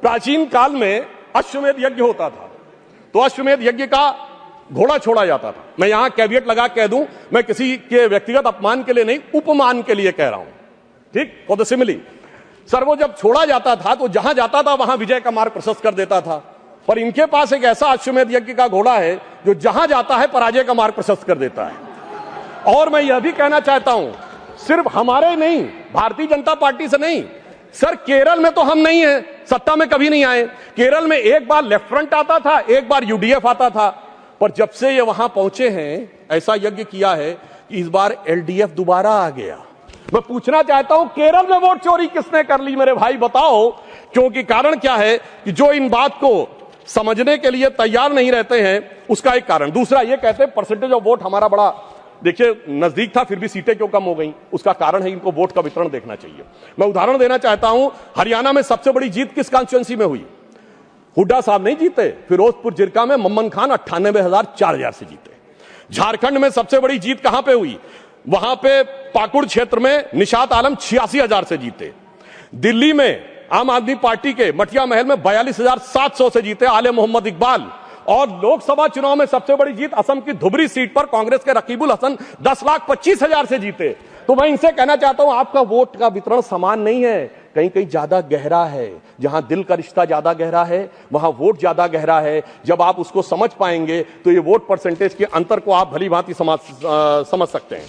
प्राचीन काल में अश्वमेध यज्ञ होता था, तो अश्वमेध यज्ञ का घोड़ा छोड़ा जाता था। मैं यहां कैविएट लगा कह दूं, मैं किसी के व्यक्तिगत अपमान के लिए नहीं, उपमान के लिए कह रहा हूं, ठीक, फॉर द सिमिली। सर वो जब छोड़ा जाता था तो जहां जाता था वहां विजय का मार्ग प्रशस्त कर देता था, पर इनके पास एक ऐसा अश्वमेध यज्ञ का घोड़ा है जो जहां जाता है पराजय का मार्ग प्रशस्त कर देता है। और मैं यह भी कहना चाहता हूं, सिर्फ हमारे नहीं, भारतीय जनता पार्टी से नहीं, सर केरल में तो हम नहीं है, सत्ता में कभी नहीं आए। केरल में एक बार लेफ्ट फ्रंट आता था, एक बार यूडीएफ आता था, पर जब से ये वहां पहुंचे हैं ऐसा यज्ञ किया है कि इस बार एलडीएफ दोबारा आ गया। मैं पूछना चाहता हूं केरल में वोट चोरी किसने कर ली मेरे भाई, बताओ। क्योंकि कारण क्या है कि जो इन बात को समझने के लिए तैयार नहीं रहते हैं, उसका एक कारण। दूसरा ये कहते हैं परसेंटेज ऑफ वोट हमारा बड़ा, देखिए नजदीक था फिर भी सीटें क्यों कम हो गई, उसका कारण है इनको वोट का वितरण देखना चाहिए। मैं उदाहरण देना चाहता हूं, हरियाणा में सबसे बड़ी जीत किस कॉन्स्टिट्यूएंसी में हुई? हुड्डा साहब नहीं जीते, फिरोजपुर जिरका में मम्मन खान 98,000 से जीते। झारखंड में सबसे बड़ी जीत कहां पे हुई? वहां पे पाकुड़ क्षेत्र में निशात आलम 86,000 से जीते। दिल्ली में आम आदमी पार्टी के मटिया महल में 42,700 से जीते आले मोहम्मद इकबाल। और लोकसभा चुनाव में सबसे बड़ी जीत असम की धुबरी सीट पर कांग्रेस के रकीबुल हसन 10,25,000 से जीते। तो मैं इनसे कहना चाहता हूं आपका वोट का वितरण समान नहीं है, कहीं कहीं ज्यादा गहरा है। जहां दिल का रिश्ता ज्यादा गहरा है वहां वोट ज्यादा गहरा है। जब आप उसको समझ पाएंगे तो ये वोट परसेंटेज के अंतर को आप भली भांति समझ सकते हैं।